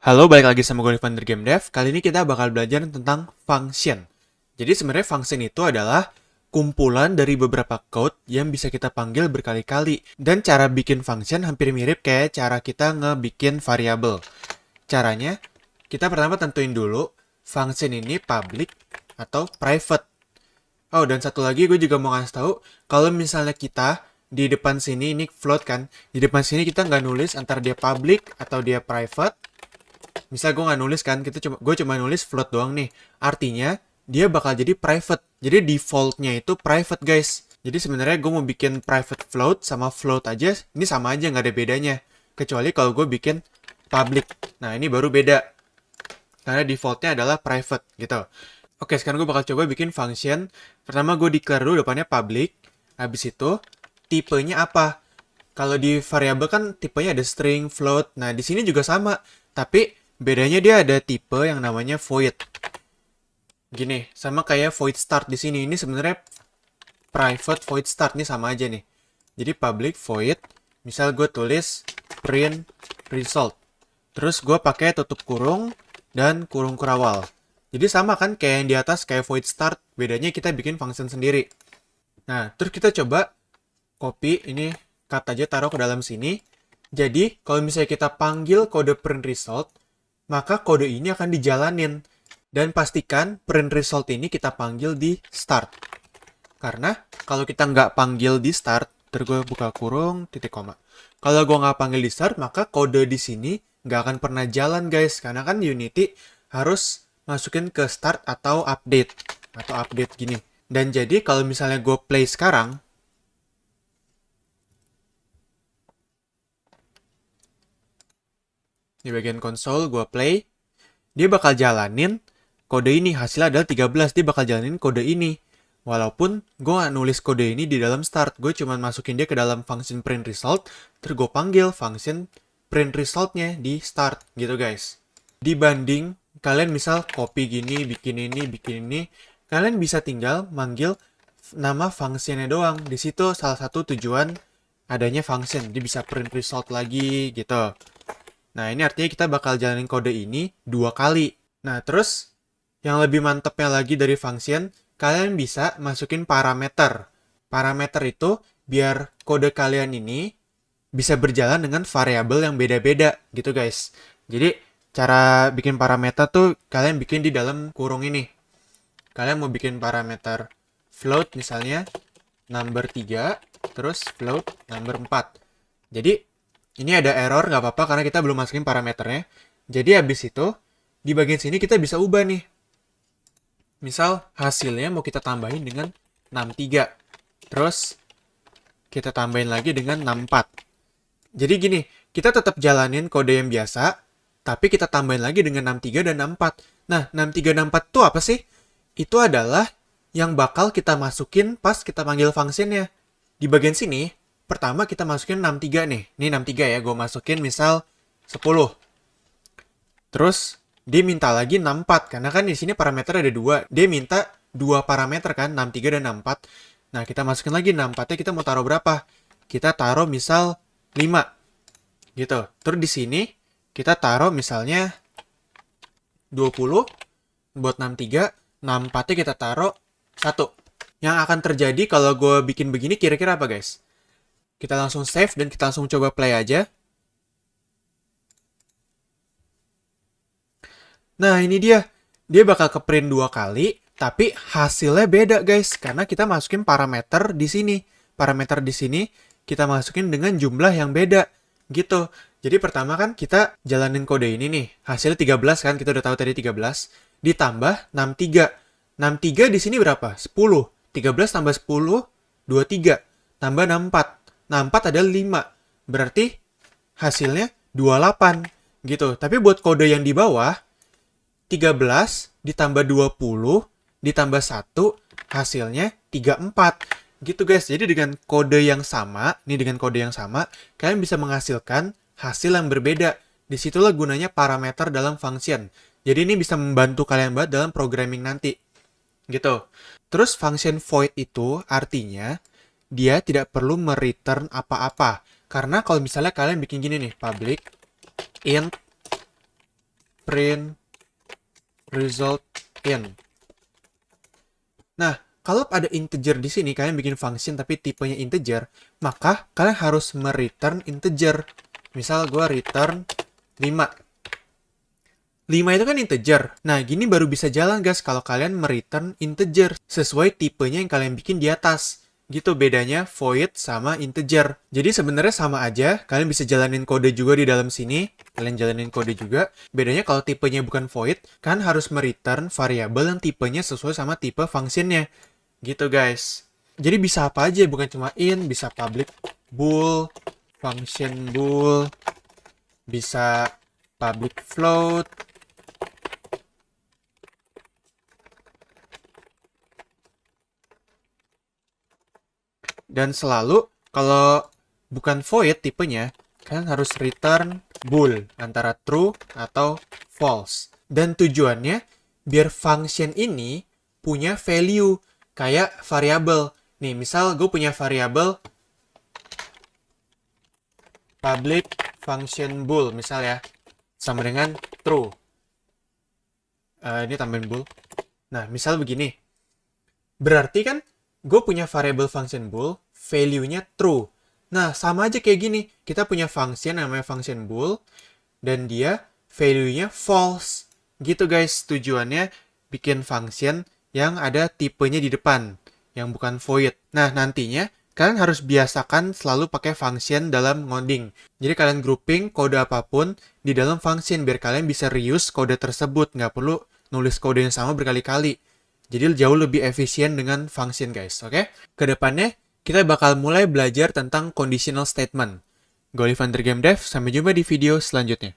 Halo, balik lagi sama gue Ivan dari Game Dev. Kali ini kita bakal belajar tentang function. Jadi sebenarnya function itu adalah kumpulan dari beberapa code yang bisa kita panggil berkali-kali. Dan cara bikin function hampir mirip kayak cara kita ngebikin variabel. Caranya, kita pertama tentuin dulu function ini public atau private. Oh, dan satu lagi gue juga mau ngasih tahu, kalau misalnya kita di depan sini ini float kan, di depan sini kita nggak nulis antara dia public atau dia private. Misal gue nggak nulis kan, gue cuma nulis float doang nih. Artinya dia bakal jadi private. Jadi defaultnya itu private guys. Jadi sebenarnya gue mau bikin private float sama float aja, ini sama aja nggak ada bedanya. Kecuali kalau gue bikin public. Nah ini baru beda. Karena defaultnya adalah private gitu. Oke, sekarang gue bakal coba bikin function. Pertama gue declare dulu depannya public. Habis itu tipenya apa? Kalau di variabel kan tipenya ada string, float. Nah, di sini juga sama. Tapi bedanya dia ada tipe yang namanya void. Gini, sama kayak void start di sini. Ini sebenarnya private void start nih sama aja nih. Jadi public void, misal gue tulis print result. Terus gue pakai tutup kurung dan kurung kurawal. Jadi sama kan kayak yang di atas kayak void start, bedanya kita bikin function sendiri. Nah, terus kita coba copy ini, cut aja taruh ke dalam sini. Jadi, kalau misalnya kita panggil kode print result, maka kode ini akan dijalanin. Dan pastikan print result ini kita panggil di start. Karena kalau kita nggak panggil di start, terus gue buka kurung, titik koma. Kalau gue nggak panggil di start, maka kode di sini nggak akan pernah jalan guys. Karena kan Unity harus masukin ke start atau update. Atau update gini. Dan jadi kalau misalnya gue play sekarang, di bagian konsol gue play, dia bakal jalanin kode ini. Hasilnya adalah 13, dia bakal jalanin kode ini. Walaupun gue nggak nulis kode ini di dalam start, gue cuma masukin dia ke dalam function print result, terus gue panggil function print resultnya di start gitu guys. Dibanding kalian misal copy gini, bikin ini, kalian bisa tinggal manggil nama functionnya doang. Di situ salah satu tujuan adanya function, dia bisa print result lagi gitu. Nah, ini artinya kita bakal jalanin kode ini 2 kali. Nah, terus yang lebih mantepnya lagi dari function, kalian bisa masukin parameter. Parameter itu biar kode kalian ini bisa berjalan dengan variabel yang beda-beda gitu guys. Jadi, cara bikin parameter tuh kalian bikin di dalam kurung ini. Kalian mau bikin parameter float misalnya number 3, terus float number 4. Jadi, ini ada error, nggak apa-apa karena kita belum masukin parameternya. Jadi habis itu, di bagian sini kita bisa ubah nih. Misal hasilnya mau kita tambahin dengan 63. Terus kita tambahin lagi dengan 64. Jadi gini, kita tetap jalanin kode yang biasa, tapi kita tambahin lagi dengan 63 dan 64. Nah, 63 dan 64 itu apa sih? Itu adalah yang bakal kita masukin pas kita panggil functionnya. Di bagian sini, pertama kita masukin 63 nih. Ini 63 ya, gue masukin misal 10. Terus dia minta lagi 64 karena kan di sini parameter ada 2. Dia minta 2 parameter kan, 63 dan 64. Nah, kita masukin lagi 64-nya kita mau taruh berapa? Kita taruh misal 5. Gitu. Terus di sini kita taruh misalnya 20 buat 63, 64-nya kita taruh 1. Yang akan terjadi kalau gue bikin begini kira-kira apa guys? Kita langsung save dan kita langsung coba play aja. Nah, ini dia. Dia bakal ke-print 2 kali, tapi hasilnya beda, guys. Karena kita masukin parameter di sini. Parameter di sini kita masukin dengan jumlah yang beda. Gitu. Jadi pertama kan kita jalanin kode ini nih. Hasilnya 13 kan, kita udah tahu tadi 13. Ditambah 63. 63 di sini berapa? 10. 13 tambah 10, 23. Tambah 64. 64 adalah 5. Berarti hasilnya 28. Gitu. Tapi buat kode yang di bawah, 13 ditambah 20 ditambah 1 hasilnya 34. Gitu guys. Jadi dengan kode yang sama, kalian bisa menghasilkan hasil yang berbeda. Disitulah gunanya parameter dalam function. Jadi ini bisa membantu kalian banget dalam programming nanti. Gitu. Terus function void itu artinya dia tidak perlu mereturn apa-apa. Karena kalau misalnya kalian bikin gini nih, public int print result in. Nah, kalau ada integer di sini, kalian bikin function tapi tipenya integer, maka kalian harus mereturn integer. Misal gue return 5. 5 itu kan integer. Nah, gini baru bisa jalan guys kalau kalian mereturn integer sesuai tipenya yang kalian bikin di atas. Gitu bedanya void sama integer. Jadi sebenarnya sama aja, kalian bisa jalanin kode juga di dalam sini. Kalian jalanin kode juga. Bedanya kalau tipenya bukan void, kan harus mereturn variabel yang tipenya sesuai sama tipe functionnya. Gitu guys. Jadi bisa apa aja, bukan cuma in, bisa public bool, function bool, bisa public float, dan selalu kalau bukan void tipenya, kalian harus return bool antara true atau false. Dan tujuannya biar function ini punya value kayak variabel. Nih, misal gue punya variabel public function bool misal ya, sama dengan true. Ini tambahin bool. Nah, misal begini. Berarti kan gue punya variabel function bool, value-nya true. Nah, sama aja kayak gini. Kita punya function namanya function bool, dan dia value-nya false. Gitu guys, tujuannya bikin function yang ada tipenya di depan, yang bukan void. Nah, nantinya kalian harus biasakan selalu pakai function dalam ngoding. Jadi kalian grouping kode apapun di dalam function, biar kalian bisa reuse kode tersebut. Nggak perlu nulis kode yang sama berkali-kali. Jadi jauh lebih efisien dengan function guys, oke? Kedepannya, kita bakal mulai belajar tentang conditional statement. Gue Oliver Game Dev, sampai jumpa di video selanjutnya.